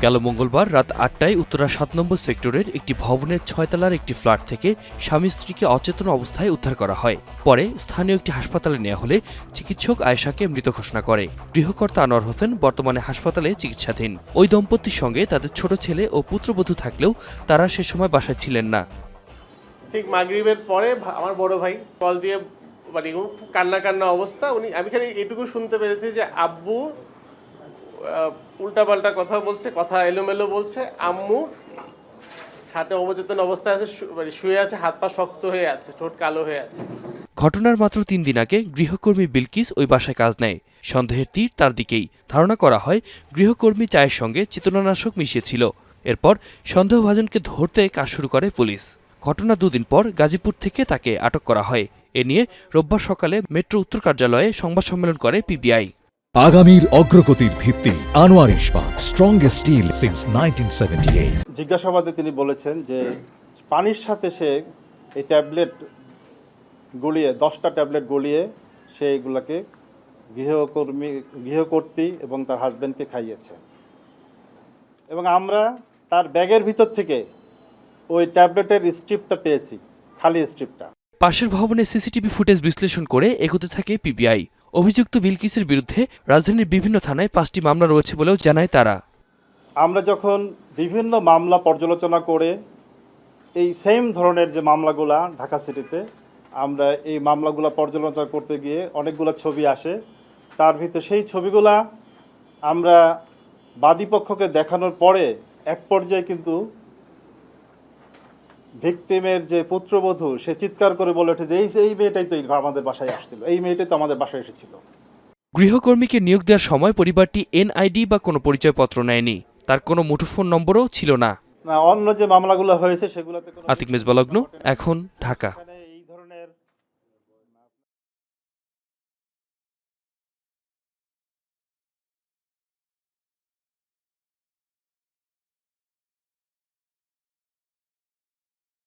গেল মঙ্গলবার রাত ৮টায় উত্তরা ৭ নম্বর সেক্টরের একটি ভবনের ৬ তলার একটি ফ্ল্যাট থেকে স্বামী স্ত্রীকে অচেতন অবস্থায় উদ্ধার করা হয়। পরে স্থানীয় একটি হাসপাতালে নেওয়া হলে চিকিৎসক আয়েশাকে মৃত ঘোষণা করে। গৃহকর্তা আনোয়ার হোসেন বর্তমানে হাসপাতালে চিকিৎসাধীন। ওই দম্পতির সঙ্গে তাদের ছোট ছেলে ও পুত্রবধূ থাকলেও তারা সে সময় বাসায় ছিলেন না। ঠিক মাগরিবের পরে আমার বড় ভাই কল দিয়ে মানে কান্না কান্না অবস্থা, আমি খালি এটুকু শুনতে পেরেছি যে আব্বু উল্টাপাল্টা কথা বলছে, কথা এলোমেলো বলছে, আম্মু হাতে অবচেতন অবস্থায় আছে, মানে শুয়ে আছে, হাত পা শক্ত হয়ে আছে, ঠোঁট কালো হয়ে আছে। ঘটনার মাত্র ৩ দিন আগে গৃহকর্মী বিলকিস ওই বাসায় কাজ নেয়। সন্দেহের তীর তার দিকেই। ধারণা করা হয় গৃহকর্মী চায়ের সঙ্গে চেতনানাশক মিশিয়েছিল। এরপর সন্দেহভাজনকে ধরতে কাজ শুরু করে পুলিশ। ঘটনা ২ দিন পর গাজীপুর থেকে তাকে আটক করা হয়। এ নিয়ে রোববার সকালে মেট্রো উত্তর কার্যালয়ে সংবাদ সম্মেলন করে পিবিআই। আগামীর অগ্রগতির ভিত্তি আনোয়ার ইস্পাত, স্ট্রংগেস্ট স্টিল সিন্স 1978। জিজ্ঞাসাবাদে তিনি বলেছেন যে পানির সাথে সে এই ট্যাবলেট গলিয়ে 10টা ট্যাবলেট গলিয়ে সেইগুলোকে গৃহকর্ত্রী এবং তার হাজব্যান্ডকে খাইয়েছে, এবং আমরা তার ব্যাগের ভিতর থেকে ওই ট্যাবলেটের স্ট্রিপটা পেয়েছি, খালি স্ট্রিপটা। পাশের ভবনে সিসিটিভি ফুটেজ বিশ্লেষণ করে এগোতে থাকে পিবিআই। অভিযুক্ত বিলকিসের বিরুদ্ধে রাজধানীর বিভিন্ন থানায় 5টি মামলা রয়েছে বলেও জানায় তারা। আমরা যখন বিভিন্ন মামলা পর্যালোচনা করে এই সেম ধরনের যে মামলাগুলা ঢাকা সিটিতে, আমরা এই মামলাগুলা পর্যালোচনা করতে গিয়ে অনেকগুলো ছবি আসে। তার ভিতরে সেই ছবিগুলা আমরা বাদীপক্ষকে দেখানোর পরে এক পর্যায়ে কিন্তু ভিকটিমের যে পুত্রবধূ সে চিৎকার করে বলে ওঠে যে এই মেয়েটাই তো আমাদের বাসায় আসছিল, এই মেয়েটাই তো আমাদের বাসায় এসেছিল। গৃহকর্মীকে নিয়োগ দেওয়ার সময় পরিবারটি এনআইডি বা কোনো পরিচয়পত্র নেয়নি। তার কোনো মুঠোফোন নম্বরও ছিল না। অন্য যে মামলাগুলো হয়েছে সেগুলোতে আতিক মেজবাহ লগ্ন, এখন, ঢাকা।